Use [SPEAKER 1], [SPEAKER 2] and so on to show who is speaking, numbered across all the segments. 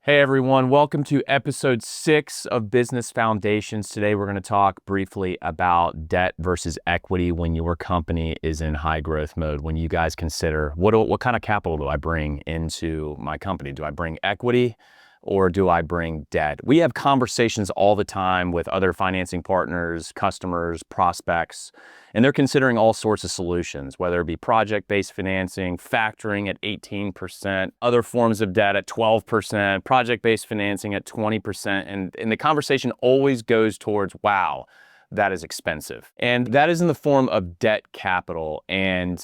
[SPEAKER 1] Hey everyone, welcome to episode 6 of Business Foundations. Today we're going to talk briefly about debt versus equity when your company is in high growth mode. When you guys consider what kind of capital do I bring into my company? Do I bring equity or do I bring debt? We have conversations all the time with other financing partners, customers, prospects, and they're considering all sorts of solutions, whether it be project-based financing, factoring at 18%, other forms of debt at 12%, project-based financing at 20%. And the conversation always goes towards, wow, that is expensive. And that is in the form of debt capital. And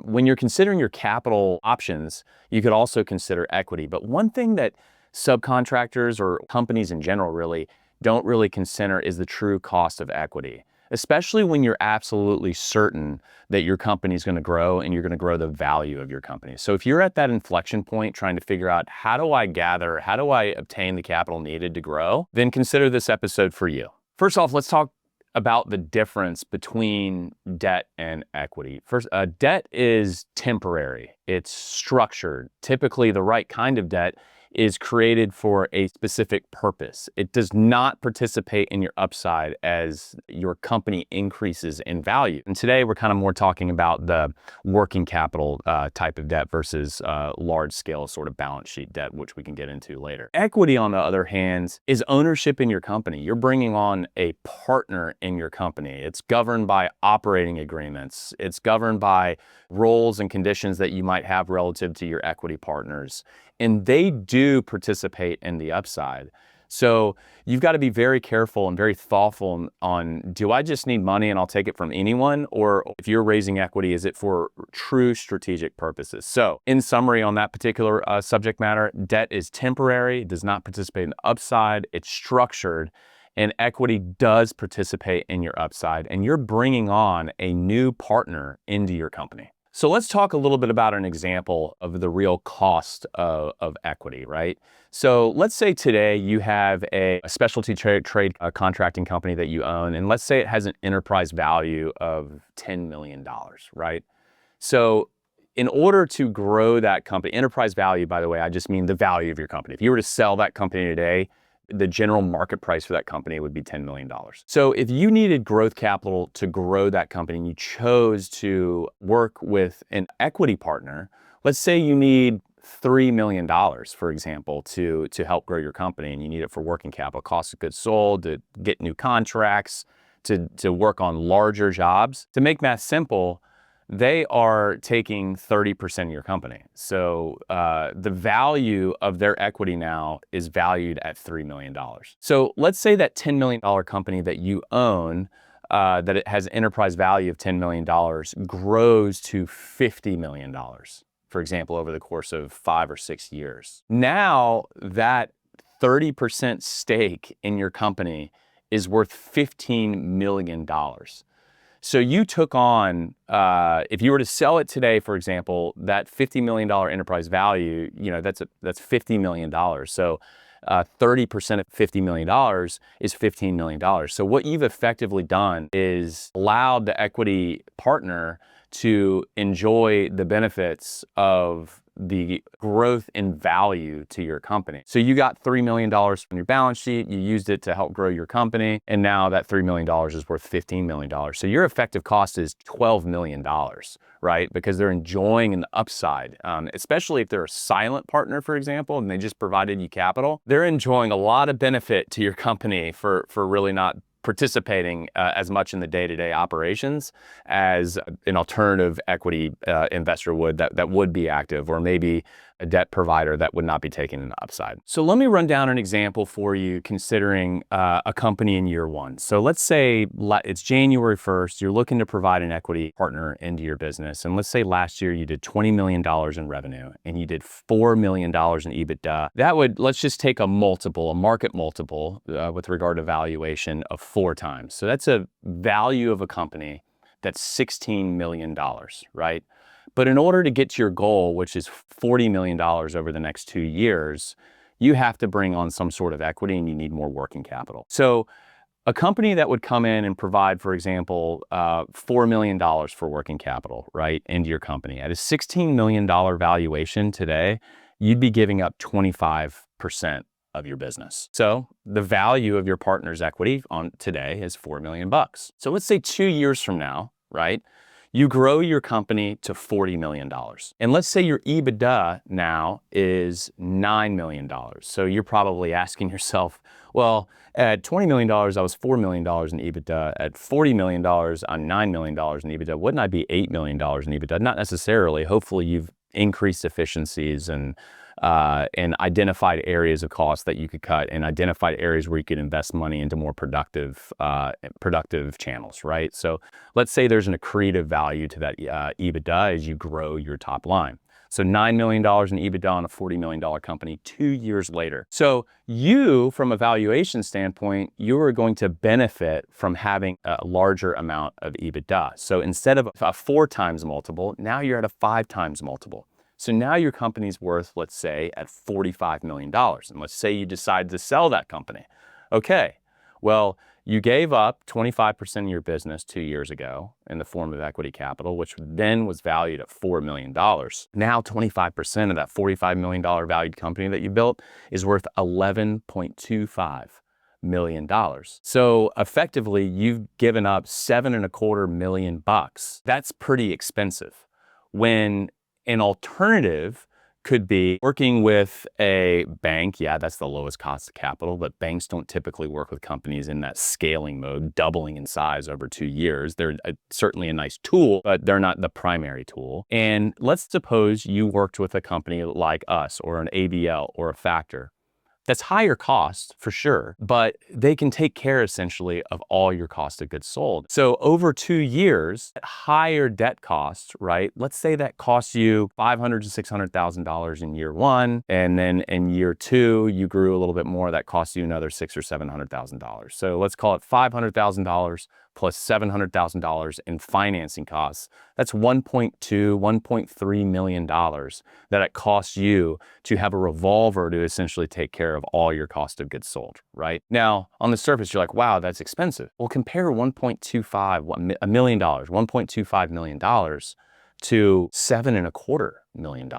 [SPEAKER 1] when you're considering your capital options, you could also consider equity. But one thing that subcontractors or companies in general really don't really consider is the true cost of equity, especially when you're absolutely certain that your company is going to grow and you're going to grow the value of your company. So if you're at that inflection point trying to figure out how do I obtain the capital needed to grow, then consider this episode for you. First off, let's talk about the difference between debt and equity. First, debt is temporary. It's structured. Typically, the right kind of debt is created for a specific purpose. It does not participate in your upside as your company increases in value. And today we're kind of more talking about the working capital type of debt versus large scale sort of balance sheet debt, which we can get into later. Equity, on the other hand, is ownership in your company. You're bringing on a partner in your company. It's governed by operating agreements. It's governed by roles and conditions that you might have relative to your equity partners. And they do participate in the upside. So you've got to be very careful and very thoughtful on, do I just need money and I'll take it from anyone? Or if you're raising equity, is it for true strategic purposes? So in summary on that particular subject matter, debt is temporary, does not participate in the upside, it's structured, and equity does participate in your upside, and you're bringing on a new partner into your company. So let's talk a little bit about an example of the real cost of equity, right? So let's say today you have a specialty trade contracting company that you own, and let's say it has an enterprise value of $10 million, right? So in order to grow that company, enterprise value, by the way, I just mean the value of your company. If you were to sell that company today, the general market price for that company would be $10 million. So if you needed growth capital to grow that company and you chose to work with an equity partner, let's say you need $3 million, for example, to help grow your company, and you need it for working capital, cost of goods sold, to get new contracts, to work on larger jobs. To make math simple, they are taking 30% of your company. So the value of their equity now is valued at $3 million. So let's say that $10 million company that you own, that it has an enterprise value of $10 million, grows to $50 million, for example, over the course of 5 or 6 years. Now that 30% stake in your company is worth $15 million. So you took on, if you were to sell it today, for example, that $50 million enterprise value, that's $50 million. So 30% of $50 million is $15 million. So what you've effectively done is allowed the equity partner to enjoy the benefits of the growth in value to your company. So you got $3 million from your balance sheet, you used it to help grow your company, and now that $3 million is worth $15 million. So your effective cost is $12 million, right? Because they're enjoying an upside, especially if they're a silent partner, for example, and they just provided you capital. They're enjoying a lot of benefit to your company for really not participating as much in the day-to-day operations as an alternative equity investor would that would be active, or maybe a debt provider that would not be taking an upside. So let me run down an example for you considering a company in year one. So let's say it's January 1st, you're looking to provide an equity partner into your business. And let's say last year you did $20 million in revenue and you did $4 million in EBITDA. Let's just take a market multiple with regard to valuation of 4 times. So that's a value of a company that's $16 million, right? But in order to get to your goal, which is $40 million over the next 2 years, you have to bring on some sort of equity and you need more working capital. So a company that would come in and provide, for example, $4 million for working capital, right, into your company at a $16 million valuation today, you'd be giving up $25 of your business. So the value of your partner's equity on today is $4 million. So let's say 2 years from now, right? You grow your company to $40 million. And let's say your EBITDA now is $9 million. So you're probably asking yourself, well, at $20 million, I was $4 million in EBITDA. At $40 million, I'm $9 million in EBITDA. Wouldn't I be $8 million in EBITDA? Not necessarily. Hopefully you've increased efficiencies and identified areas of cost that you could cut and identified areas where you could invest money into more productive channels, right? So let's say there's an accretive value to that EBITDA as you grow your top line. So $9 million in EBITDA on a $40 million company 2 years later. So you, from a valuation standpoint, you are going to benefit from having a larger amount of EBITDA. So instead of a 4 times multiple, now you're at a 5 times multiple. So now your company's worth, let's say, at $45 million. And let's say you decide to sell that company. Okay, well, you gave up 25% of your business 2 years ago in the form of equity capital, which then was valued at $4 million. Now 25% of that $45 million valued company that you built is worth $11.25 million. So effectively, you've given up $7.25 million. That's pretty expensive. When an alternative could be working with a bank. Yeah, that's the lowest cost of capital, but banks don't typically work with companies in that scaling mode, doubling in size over 2 years. They're certainly a nice tool, but they're not the primary tool. And let's suppose you worked with a company like us or an ABL or a Factor. That's higher cost for sure, but they can take care essentially of all your cost of goods sold. So over 2 years, at higher debt costs, right? Let's say that costs you $500,000 to $600,000 in year 1, and then in year 2, you grew a little bit more. That costs you another $600,000 or $700,000. So let's call it $500,000 plus $700,000 in financing costs. That's $1.2, $1.3 million that it costs you to have a revolver to essentially take care of all your cost of goods sold, right? Now, on the surface, you're like, wow, that's expensive. Well, compare $1.25 million to $7.25 million.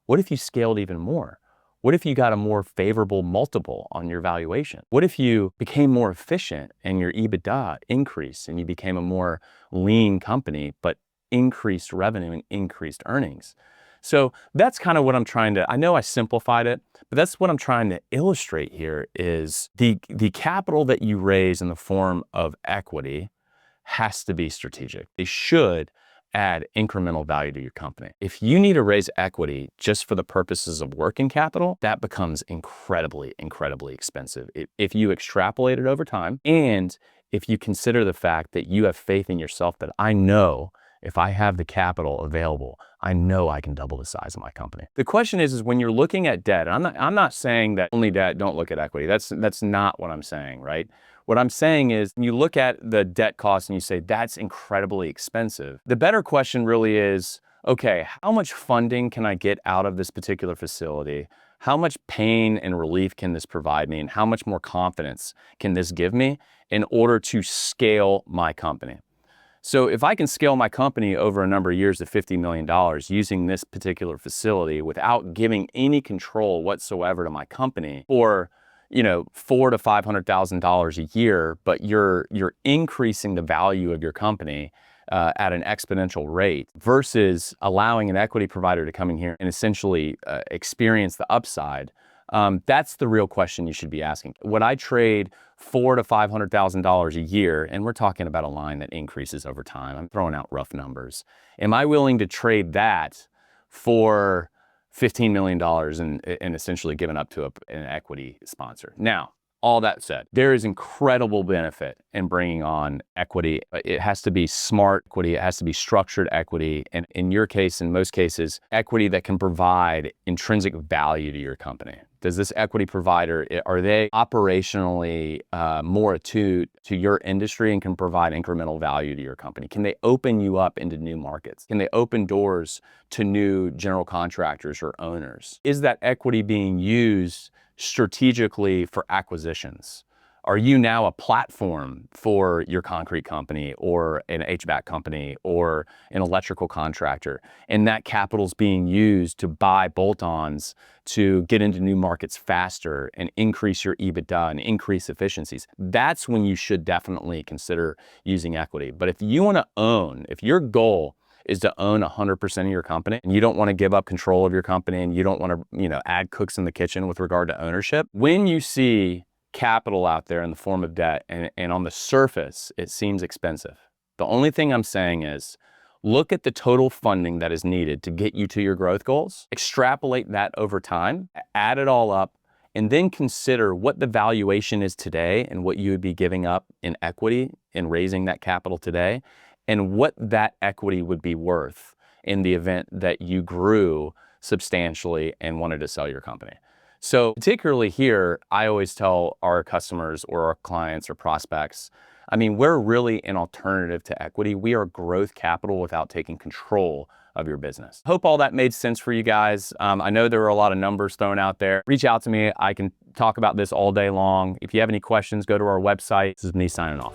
[SPEAKER 1] What if you scaled even more? What if you got a more favorable multiple on your valuation? What if you became more efficient and your EBITDA increased and you became a more lean company, but increased revenue and increased earnings? So that's kind of what I'm trying to, I know I simplified it, but that's what I'm trying to illustrate here is the capital that you raise in the form of equity has to be strategic. They should add incremental value to your company. If you need to raise equity just for the purposes of working capital, that becomes incredibly expensive. If you extrapolate it over time, and if you consider the fact that you have faith in yourself that I know if I have the capital available, I know I can double the size of my company. The question is when you're looking at debt, and I'm not saying that only debt, don't look at equity. That's not what I'm saying, right? What I'm saying is when you look at the debt cost and you say that's incredibly expensive, the better question really is, okay, how much funding can I get out of this particular facility? How much pain and relief can this provide me? And how much more confidence can this give me in order to scale my company? So if I can scale my company over a number of years to $50 million using this particular facility without giving any control whatsoever to my company for $400,000 to $500,000 a year, but you're increasing the value of your company at an exponential rate versus allowing an equity provider to come in here and essentially experience the upside. That's the real question you should be asking. Would I trade $400,000 to $500,000 a year? And we're talking about a line that increases over time. I'm throwing out rough numbers. Am I willing to trade that for $15 million and essentially given up to an equity sponsor? Now, all that said, there is incredible benefit in bringing on equity. It has to be smart equity. It has to be structured equity. And in your case, in most cases, equity that can provide intrinsic value to your company. Does this equity provider, are they operationally more attuned to your industry and can provide incremental value to your company? Can they open you up into new markets? Can they open doors to new general contractors or owners? Is that equity being used strategically for acquisitions? Are you now a platform for your concrete company or an HVAC company or an electrical contractor? And that capital's being used to buy bolt-ons to get into new markets faster and increase your EBITDA and increase efficiencies. That's when you should definitely consider using equity. But if you want to own, if your goal is to own 100% of your company and you don't want to give up control of your company and you don't want to, add cooks in the kitchen with regard to ownership, when you see capital out there in the form of debt and on the surface, it seems expensive. The only thing I'm saying is look at the total funding that is needed to get you to your growth goals, extrapolate that over time, add it all up, and then consider what the valuation is today and what you would be giving up in equity in raising that capital today, and what that equity would be worth in the event that you grew substantially and wanted to sell your company. So particularly here, I always tell our customers or our clients or prospects, we're really an alternative to equity. We are growth capital without taking control of your business. Hope all that made sense for you guys. I know there were a lot of numbers thrown out there. Reach out to me. I can talk about this all day long. If you have any questions, go to our website. This is me signing off.